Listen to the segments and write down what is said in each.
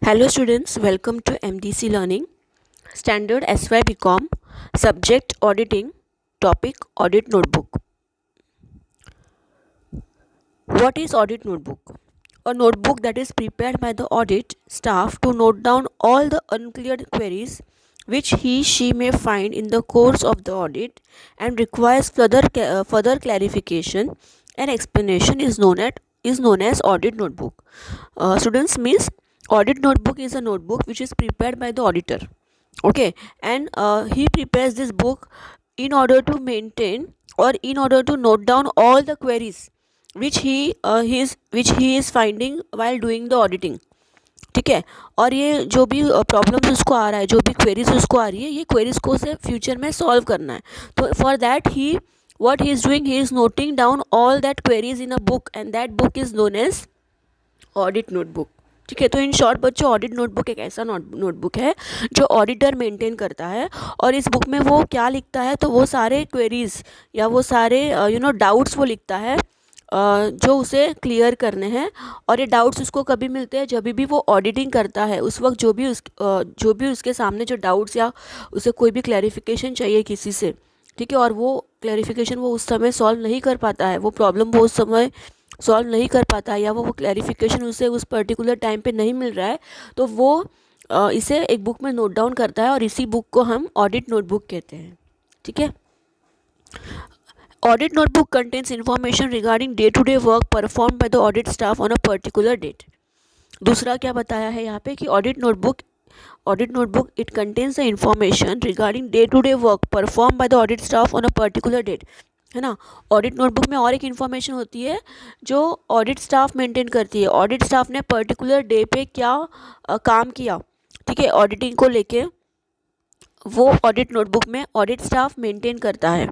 Hello students, welcome to MDC Learning, Standard SY BCom, Subject Auditing, Topic Audit Notebook. What is Audit Notebook? A notebook that is prepared by the audit staff to note down all the unclear queries which he/she may find in the course of the audit and requires further clarification and explanation is known as audit notebook. Students, means audit notebook is a notebook which is prepared by the auditor. Okay, and he prepares this book in order to maintain or in order to note down all the queries which he is finding while doing the auditing. ठीक है, और ये जो भी problems उसको आ रहा है, जो भी क्वेरीज उसको आ रही है, ये क्वेरीज को उसे फ्यूचर में सॉल्व करना है. तो for that he what he is doing, he is noting down all that queries in a book and that book is known as audit notebook. ठीक है, तो इन शॉर्ट बच्चों, ऑडिट नोटबुक एक ऐसा नोटबुक है जो ऑडिटर मेंटेन करता है, और इस बुक में वो क्या लिखता है, तो वो सारे क्वेरीज या वो सारे डाउट्स वो लिखता है जो उसे क्लियर करने हैं. और ये डाउट्स उसको कभी मिलते हैं जब भी वो ऑडिटिंग करता है, उस वक्त जो भी उसके सामने जो डाउट्स या उसे कोई भी क्लैरिफिकेशन चाहिए किसी से. ठीक है, और वो क्लैरिफिकेशन वो उस समय सॉल्व नहीं कर पाता है, वो प्रॉब्लम वो उस समय सॉल्व नहीं कर पाता है, या वो क्लैरिफिकेशन उसे उस पर्टिकुलर टाइम पे नहीं मिल रहा है, तो वो इसे एक बुक में नोट डाउन करता है, और इसी बुक को हम ऑडिट नोटबुक कहते हैं. ठीक है, audit notebook contains information regarding day to day work perform by the audit staff on a particular date. दूसरा क्या बताया है यहाँ पे कि audit notebook it contains the information regarding day to day work perform by the audit staff on a particular date. है ना, audit notebook में और एक इन्फॉर्मेशन होती है जो ऑडिट स्टाफ मेंटेन करती है. ऑडिट स्टाफ ने पर्टिकुलर डे पे क्या काम किया, ठीक है, ऑडिटिंग को लेके, वो ऑडिट नोटबुक में ऑडिट स्टाफ मेंटेन करता है.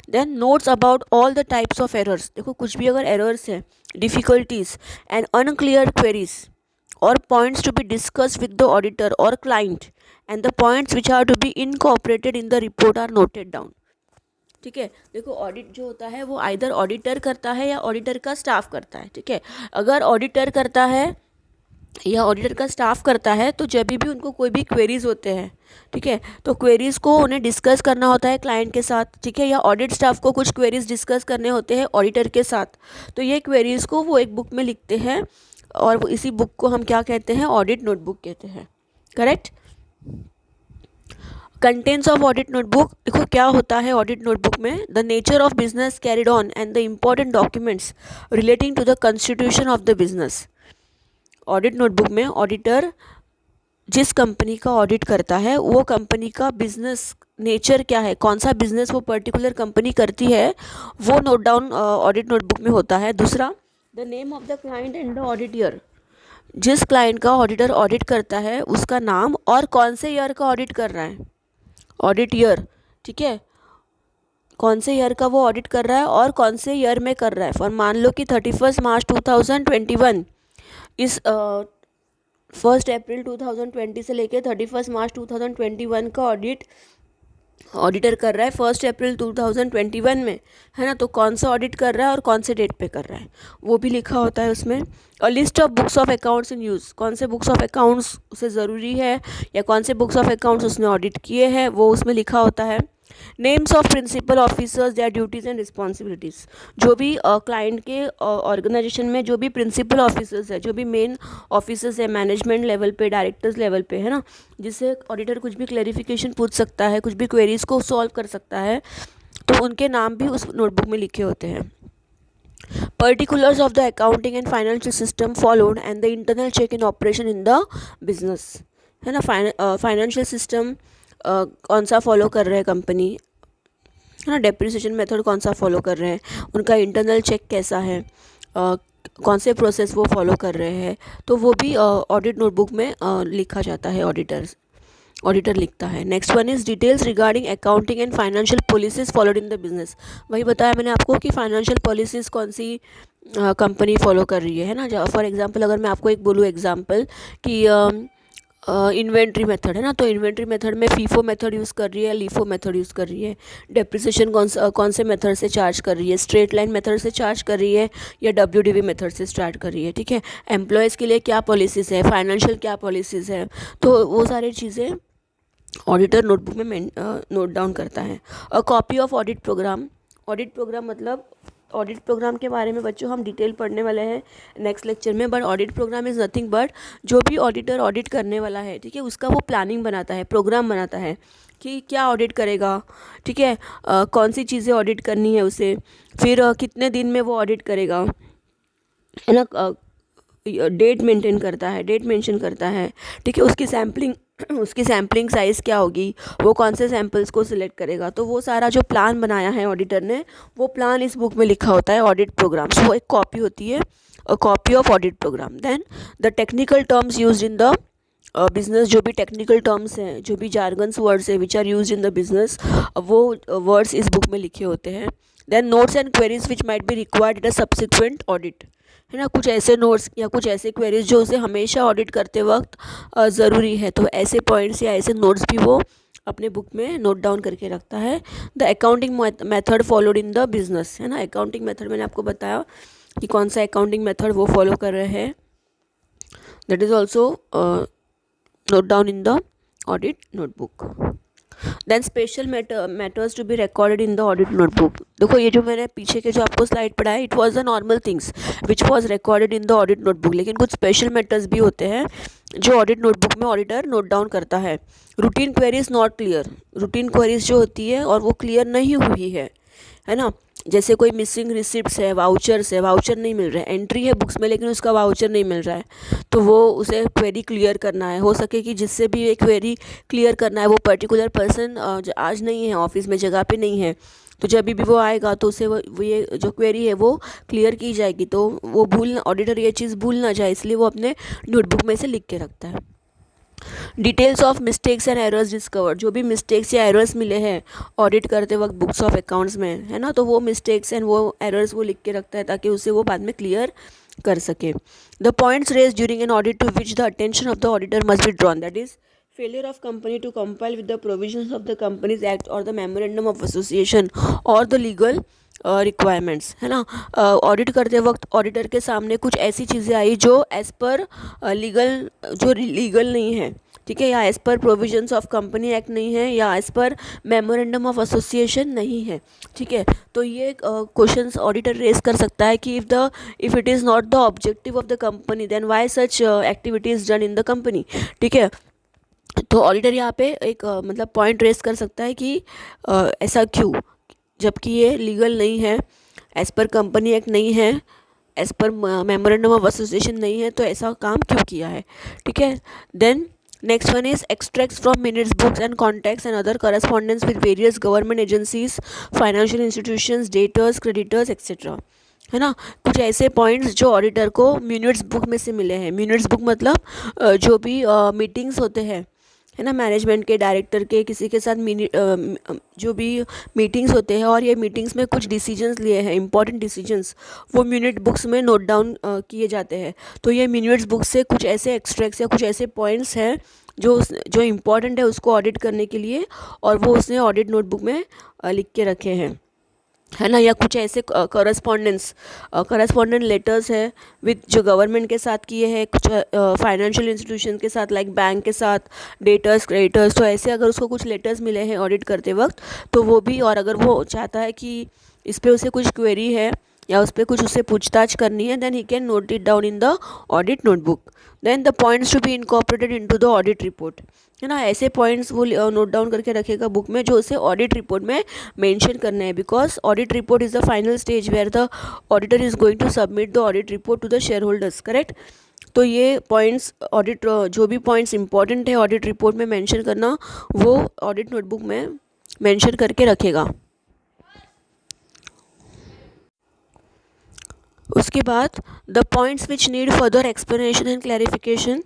Then notes about all the types of errors. देखो, कुछ भी अगर एरर्स है, डिफ़िकल्टीज एंड अनक्लियर क्वेरीज और points to be discuss with the auditor और client and the points which are to be incorporated in the report are noted down. ठीक है, देखो, ऑडिट जो होता है वो आइदर ऑडिटर करता है या ऑडिटर का स्टाफ करता है. ठीक है, अगर ऑडिटर करता है या ऑडिटर का स्टाफ करता है, तो जब भी उनको कोई भी क्वेरीज होते हैं, ठीक है, तो क्वेरीज को उन्हें डिस्कस करना होता है क्लाइंट के साथ. ठीक है, या ऑडिट स्टाफ को कुछ क्वेरीज डिस्कस करने होते हैं ऑडिटर के साथ, तो ये क्वेरीज को वो एक बुक में लिखते हैं, और वो इसी बुक को हम क्या कहते हैं, ऑडिट नोटबुक कहते हैं. Correct. Contents of audit notebook, देखो क्या होता है ऑडिट नोटबुक में. The nature of business carried on and the important documents relating to the constitution of the business. Audit notebook में ऑडिटर जिस कंपनी का ऑडिट करता है, वो कंपनी का बिजनेस नेचर क्या है, कौन सा बिजनेस वो पर्टिकुलर कंपनी करती है, वो नोट डाउन ऑडिट नोटबुक में होता है. दूसरा, the name of the client and the auditor. जिस क्लाइंट का ऑडिटर ऑडिट करता है उसका नाम और कौन से ईयर का ऑडिट कर रहा है, ऑडिट ईयर. ठीक है, कौन से ईयर का वो ऑडिट कर रहा है और कौन से ईयर में कर रहा है. फॉर मान लो कि 31 मार्च 2021 इस 1 अप्रैल 2020 से लेके 31 मार्च 2021 का ऑडिटर कर रहा है 1 अप्रैल 2021 में, है ना. तो कौन सा ऑडिट कर रहा है और कौन से डेट पे कर रहा है, वो भी लिखा होता है उसमें. और list of books of accounts in use, कौन से बुक्स ऑफ अकाउंट्स उसे ज़रूरी है या कौन से बुक्स ऑफ अकाउंट्स उसने ऑडिट किए हैं, वो उसमें लिखा होता है. Names of principal officers, their duties and responsibilities. जो भी क्लाइंट के ऑर्गेनाइजेशन में जो भी प्रिंसिपल ऑफिसर्स है, जो भी मेन ऑफिसर्स है मैनेजमेंट लेवल पे, डायरेक्टर्स लेवल पे, है ना, जिससे ऑडिटर कुछ भी क्लैरिफिकेशन पूछ सकता है, कुछ भी क्वेरीज को सॉल्व कर सकता है, तो उनके नाम भी उस नोटबुक में लिखे होते हैं. Particulars of the accounting and financial system followed and the internal check in operation in the business. है ना, फाइनेंशियल सिस्टम कौन सा फॉलो कर रहे हैं कंपनी, है ना, डेप्रिसिएशन मेथड कौन सा फॉलो कर रहे हैं, उनका इंटरनल चेक कैसा है, कौन से प्रोसेस वो फॉलो कर रहे हैं, तो वो भी ऑडिट नोटबुक में लिखा जाता है, ऑडिटर लिखता है. Next one is details regarding accounting and financial policies followed in the business. वही बताया मैंने आपको कि फाइनेंशियल पॉलिसीज़ कौन सी कंपनी फॉलो कर रही है ना. फॉर एग्जांपल अगर मैं आपको एक बोलूँ एग्जांपल कि इन्वेंट्री मेथड है ना, तो इन्वेंट्री मेथड में फीफो मेथड यूज़ कर रही है, लीफो मेथड यूज़ कर रही है। डेप्रिसिएशन कौन से मेथड से चार्ज कर रही है, स्ट्रेट लाइन मेथड से चार्ज कर रही है या WDV मेथड से स्टार्ट कर रही है, ठीक है। एम्प्लॉयज़ के लिए क्या पॉलिसीज़ है, फाइनेंशियल क्या पॉलिसीज़ है, तो वो सारी चीज़ें ऑडिटर नोटबुक में नोट डाउन करता है। A copy of audit program, audit program मतलब ऑडिट प्रोग्राम के बारे में बच्चों हम डिटेल पढ़ने वाले हैं नेक्स्ट लेक्चर में। But audit program is nothing but जो भी ऑडिटर ऑडिट करने वाला है, ठीक है, उसका वो प्लानिंग बनाता है, प्रोग्राम बनाता है कि क्या ऑडिट करेगा, ठीक है, कौन सी चीज़ें ऑडिट करनी है उसे, फिर कितने दिन में वो ऑडिट करेगा, है ना, डेट मेंटेन करता है, डेट मेंशन करता है, ठीक है, उसकी सैम्पलिंग साइज़ क्या होगी, वो कौन से सैम्पल्स को सिलेक्ट करेगा, तो वो सारा जो प्लान बनाया है ऑडिटर ने, वो प्लान इस बुक में लिखा होता है ऑडिट प्रोग्राम। सो एक कॉपी होती है, a copy of audit program. Then the technical terms used in the business, जो भी टेक्निकल टर्म्स हैं, जो भी जार्गन्स वर्ड्स है which are used in the business, वो वर्ड्स इस बुक में लिखे होते हैं। Then notes and queries which might be required in a subsequent audit, है ना, कुछ ऐसे नोट्स या कुछ ऐसे क्वेरीज जो उसे हमेशा ऑडिट करते वक्त ज़रूरी है, तो ऐसे पॉइंट्स या ऐसे नोट्स भी वो अपने बुक में नोट डाउन करके रखता है। The accounting method followed in the business, है ना, अकाउंटिंग मेथड मैंने आपको बताया कि कौन सा अकाउंटिंग मेथड वो फॉलो कर रहे हैं, that is also note down in the audit notebook. Then special matters to be recorded in the audit notebook. देखो ये जो मैंने पीछे के जो आपको स्लाइड पढ़ाया, it was the normal things which was recorded in the audit notebook, लेकिन कुछ स्पेशल मैटर्स भी होते हैं जो ऑडिट नोटबुक में ऑडिटर नोट डाउन करता है। Routine queries not clear, routine queries जो होती है और वो क्लियर नहीं हुई है ना, जैसे कोई मिसिंग रिसिप्ट्स है, वाउचर्स है, वाउचर नहीं मिल रहा है, एंट्री है बुक्स में लेकिन उसका वाउचर नहीं मिल रहा है, तो वो उसे क्वेरी क्लियर करना है। हो सके कि जिससे भी ये क्वेरी क्लियर करना है वो पर्टिकुलर पर्सन आज नहीं है, ऑफिस में जगह पे नहीं है, तो जब भी वो आएगा तो उसे वो ये जो क्वेरी है वो क्लियर की जाएगी, तो वो ऑडिटर ये चीज़ भूल ना जाए, इसलिए वो अपने नोटबुक में से लिख के रखता है। Details of mistakes and errors discovered, जो भी मिस्टेक्स या एरर्स मिले हैं ऑडिट करते वक्त बुक्स ऑफ अकाउंट्स में, है ना, तो वो मिस्टेक्स एंड वो एरर्स वो लिख के रखता है ताकि उसे वो बाद में क्लियर कर सके। The points raise during an audit to which the attention of the auditor must be drawn, that is failure of company to compile with the provisions of the companies act और the memorandum of association और the legal requirements, है ना। Audit करते वक्त auditor के सामने कुछ ऐसी चीज़ें आई जो एज़ पर लीगल नहीं है, ठीक है, या as per provisions of company act नहीं है, या as per memorandum of association नहीं है, ठीक है, तो ये क्वेश्चंस ऑडिटर रेज कर सकता है कि if it is not the objective of the company then why such activities done in the company, ठीक है। तो ऑडिटर यहाँ पे एक मतलब पॉइंट रेज कर सकता है कि ऐसा क्यों, जबकि ये लीगल नहीं है, एज़ पर कंपनी एक्ट नहीं है, as per memorandum of association नहीं है, तो ऐसा काम क्यों किया है, ठीक है। Then next one is extracts from minutes, books and contacts and other correspondence with various government agencies, financial institutions, debtors, creditors etcetera, है ना। कुछ ऐसे पॉइंट्स जो ऑडिटर को मिनट्स बुक में से मिले हैं, मिनट्स बुक मतलब जो भी मीटिंग्स होते हैं, है ना, मैनेजमेंट के, डायरेक्टर के, किसी के साथ जो भी मीटिंग्स होते हैं और ये मीटिंग्स में कुछ डिसीजंस लिए हैं, इंपॉर्टेंट डिसीजंस, वो मिनट बुक्स में नोट डाउन किए जाते हैं। तो ये मिनट्स बुक से कुछ ऐसे एक्सट्रैक्ट्स या कुछ ऐसे पॉइंट्स हैं जो इम्पॉर्टेंट है उसको ऑडिट करने के लिए, और वो उसने ऑडिट नोटबुक में लिख के रखे हैं, है ना। या कुछ ऐसे करस्पॉन्डेंट लेटर्स है विद जो गवर्नमेंट के साथ किए हैं, कुछ फाइनेंशियल इंस्टीट्यूशन के साथ, लाइक बैंक के साथ, डेटर्स, क्रेडिटर्स, तो ऐसे अगर उसको कुछ लेटर्स मिले हैं ऑडिट करते वक्त तो वो भी, और अगर वो चाहता है कि इस पर उसे कुछ क्वेरी है या उस पर कुछ उससे पूछताछ करनी है, then he can note it down in the audit notebook. Then the points to be incorporated into the audit report, है ना, ऐसे पॉइंट्स वो नोट डाउन करके रखेगा बुक में जो उसे ऑडिट रिपोर्ट में मेंशन करना है, because audit report is the final stage where the auditor is going to submit the audit report to the shareholders, correct. तो ये पॉइंट्स जो भी पॉइंट्स इंपॉर्टेंट है ऑडिट रिपोर्ट में मेंशन करना, वो ऑडिट नोटबुक में मेंशन करके रखेगा। उसके बाद the points which need further explanation and clarification,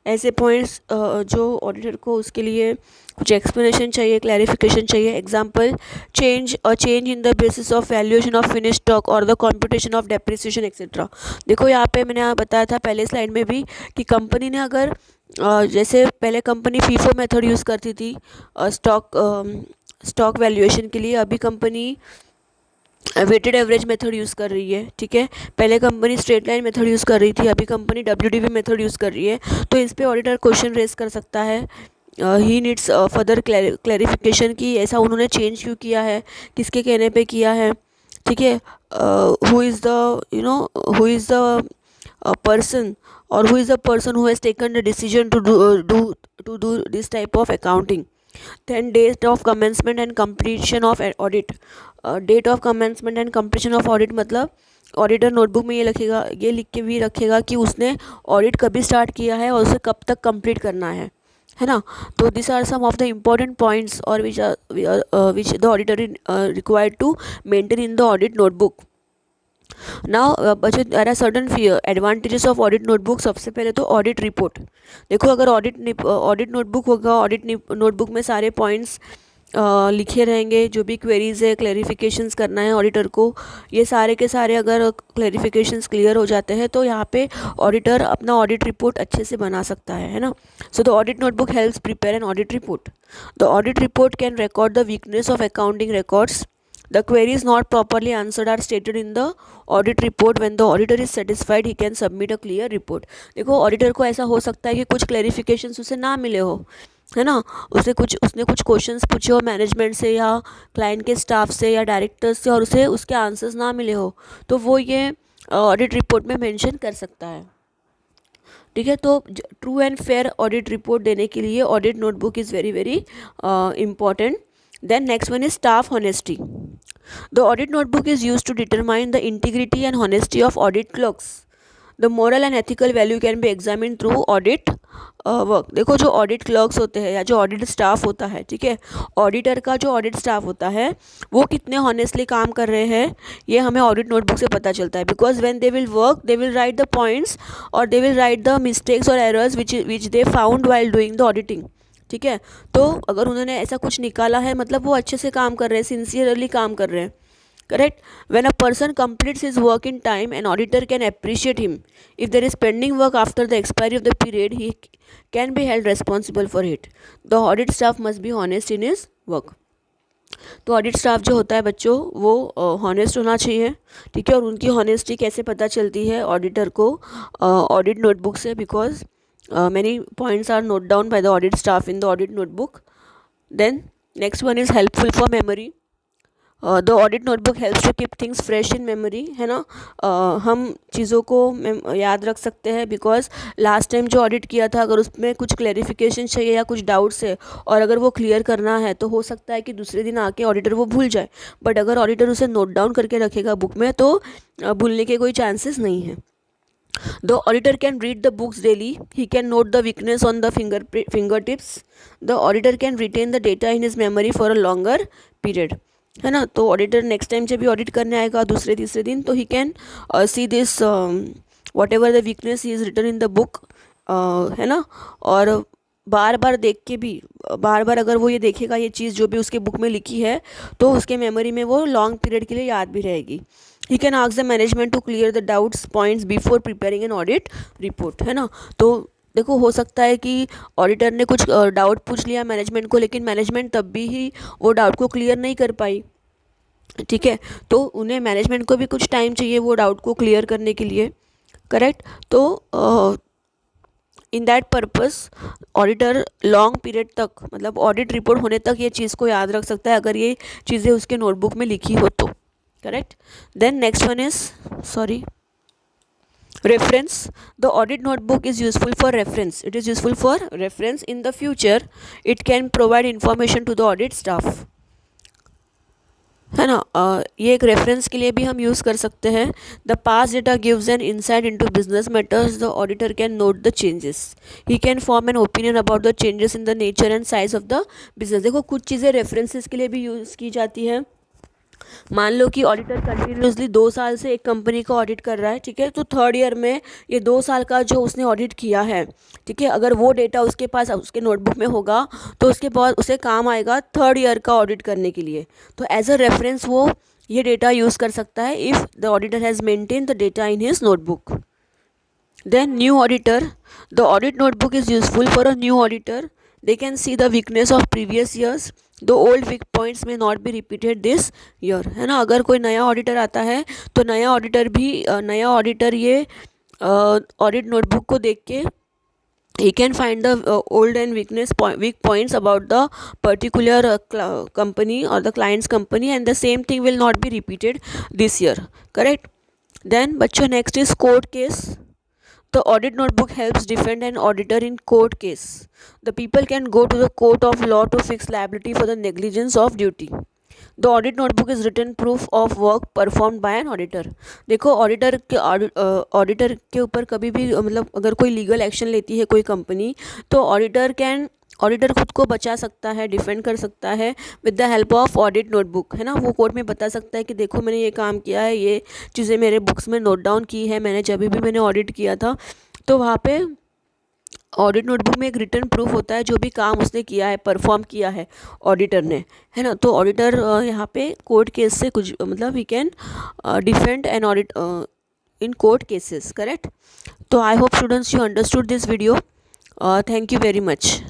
ऐसे पॉइंट्स जो ऑडिटर को उसके लिए कुछ एक्सप्लेनेशन चाहिए, क्लैरिफिकेशन चाहिए। Example, change in the basis of valuation of finish stock और the computation of depreciation etcetera. देखो यहाँ पे मैंने बताया था पहले स्लाइड में भी कि कंपनी ने अगर जैसे पहले कंपनी फीफो मेथड यूज़ करती थी स्टॉक वैल्यूएशन के लिए, अभी company weighted average method use कर रही है। ठीक है, पहले company straight line method use कर रही थी, अभी कंपनी WDV मेथड यूज़ कर रही है। तो इस पे ऑडिटर क्वेश्चन रेज कर सकता है, ही नीड्स फर्दर क्लैरिफिकेशन कि ऐसा उन्होंने चेंज क्यों किया है, किसके कहने पे किया है। ठीक है, who is the who is the person or who is the person who has taken the decision to do this type of accounting. Then date of commencement and completion of audit. Date of commencement and completion of audit मतलब auditor notebook में ये लिख के भी रखेगा कि उसने audit कभी स्टार्ट किया है और उसे कब तक कंप्लीट करना है ना। तो this are some of the important points और which the auditor required to maintain in the audit notebook. Now बच्चों, there are certain advantages of audit notebook. सबसे पहले तो ऑडिट रिपोर्ट। देखो, अगर ऑडिट नोटबुक होगा, ऑडिट नोटबुक में सारे पॉइंट्स लिखे रहेंगे, जो भी क्वेरीज है, क्लैरिफिकेशंस करना है ऑडिटर को, ये सारे के सारे अगर क्लैरिफिकेशंस क्लियर हो जाते हैं तो यहाँ पे ऑडिटर अपना ऑडिट रिपोर्ट अच्छे से बना सकता है ना। So the audit notebook helps prepare an audit report. The audit report can record the weakness of accounting records. The queries not properly answered are stated in the audit report. When the auditor is satisfied, he can submit a clear report. देखो, auditor को ऐसा हो सकता है कि कुछ clarifications उसे ना मिले हो, है ना। उसने कुछ क्वेश्चंस पूछे हो मैनेजमेंट से या क्लाइंट के स्टाफ से या डायरेक्टर्स से और उसे उसके आंसर्स ना मिले हो, तो वो ये ऑडिट रिपोर्ट में मेंशन कर सकता है। ठीक है, तो true and fair audit report देने के लिए audit notebook is very very important. Then next one is staff honesty. The audit notebook is used to determine the integrity and honesty of audit clerks. The moral and ethical value can be examined through audit work. देखो, जो audit clerks होते हैं या जो audit staff होता है, ठीक है, ऑडिटर का जो ऑडिट स्टाफ होता है वो कितने हॉनेस्टली काम कर रहे हैं ये हमें ऑडिट नोटबुक से पता चलता है. Because when they will work they will write the points और they will write the mistakes और errors which they found while doing the auditing. ठीक है, तो अगर उन्होंने ऐसा कुछ निकाला है मतलब वो अच्छे से काम कर रहे हैं, सिंसियरली काम कर रहे हैं. Correct. When a person completes his work in time an auditor can appreciate him. If there is pending work after the expiry of the period he can be held responsible for it. The audit staff must be honest in his work. तो audit staff जो होता है बच्चों वो honest होना चाहिए. ठीक है, और उनकी हॉनेस्टी कैसे पता चलती है ऑडिटर को? ऑडिट नोटबुक से. Because many points are noted down by the audit staff in the audit notebook. Then next one is helpful for memory. The audit notebook helps to keep things fresh in memory, है ना. हम चीज़ों को याद रख सकते हैं because last time जो ऑडिट किया था अगर उसमें कुछ क्लैरिफिकेशन चाहिए या कुछ डाउट्स है और अगर वो क्लियर करना है तो हो सकता है कि दूसरे दिन आके ऑडिटर वो भूल जाए. बट अगर ऑडिटर उसे नोट डाउन करके रखेगा बुक में तो भूलने के कोई चांसेस नहीं है. The auditor can read the books daily. He can note the weakness on the fingertips. The auditor can retain the data in his memory for a longer period. है ना. तो ऑडिटर नेक्स्ट टाइम जब भी audit करने आएगा दूसरे तीसरे दिन तो he can see this whatever the weakness he is written in the book, है ना. और बार बार देख के भी बार बार अगर वो ये देखेगा ये चीज़ जो भी उसके बुक में लिखी है तो उसके मेमोरी में वो लॉन्ग पीरियड के लिए याद भी रहेगी. He can ask the management to clear the doubts points before preparing an audit report, है ना. तो देखो, हो सकता है कि ऑडिटर ने कुछ डाउट पूछ लिया मैनेजमेंट को लेकिन मैनेजमेंट तब भी ही वो डाउट को क्लियर नहीं कर पाई. ठीक है, तो उन्हें मैनेजमेंट को भी कुछ टाइम चाहिए वो डाउट को क्लियर करने के लिए. करेक्ट. तो in that purpose auditor long period तक मतलब ऑडिट रिपोर्ट होने तक ये चीज़ को याद रख सकता है अगर ये चीज़ें उसके नोटबुक में लिखी हो तो. Correct. Then next one is reference. The audit notebook is useful for reference. It is useful for reference in the future. It can provide information to the audit staff, है ना. ये एक रेफरेंस के लिए भी हम यूज़ कर सकते हैं. The past data gives an insight into business matters. The auditor can note the changes. He can form an opinion about the changes in the nature and size of the business. देखो, कुछ चीज़ें references के लिए भी use की जाती हैं मान लो कि ऑडिटर कंटिन्यूसली 2 साल से एक कंपनी का ऑडिट कर रहा है, ठीक है, तो थर्ड ईयर में ये 2 साल का जो उसने ऑडिट किया है, ठीक है, अगर वो डेटा उसके पास उसके नोटबुक में होगा तो उसके बाद उसे काम आएगा थर्ड ईयर का ऑडिट करने के लिए। तो एज अ रेफरेंस वो ये डेटा यूज़ कर सकता है if the auditor has maintain the data in his notebook. Then new auditor, the audit notebook is useful for a new auditor. They can see the weakness of previous years. The old weak points may not be repeated this year, है ना। अगर कोई नया auditor आता है तो नया auditor ये ऑडिट नोटबुक को देख के he can find the old and weak points about the particular company or the client's company, and the same thing will not be repeated this year, correct? Then बच्चों next is court case. The audit notebook helps defend an auditor in court case. The people can go to the court of law to fix liability for the negligence of duty. The audit notebook is written proof of work performed by an auditor. देखो auditor के ऊपर कभी भी मतलब अगर कोई legal action लेती है कोई कंपनी, तो ऑडिटर खुद को बचा सकता है, डिफेंड कर सकता है with the help of audit notebook, है ना। वो कोर्ट में बता सकता है कि देखो मैंने ये काम किया है, ये चीज़ें मेरे बुक्स में नोट डाउन की है मैंने जब भी मैंने ऑडिट किया था। तो वहाँ पे ऑडिट नोटबुक में एक रिटर्न प्रूफ होता है जो भी काम उसने किया है, परफॉर्म किया है ऑडिटर ने, है ना। तो ऑडिटर यहाँ पे कोर्ट केस से कुछ मतलब we can defend an audit in court cases, correct. तो I hope students you understood this video. Thank you very much.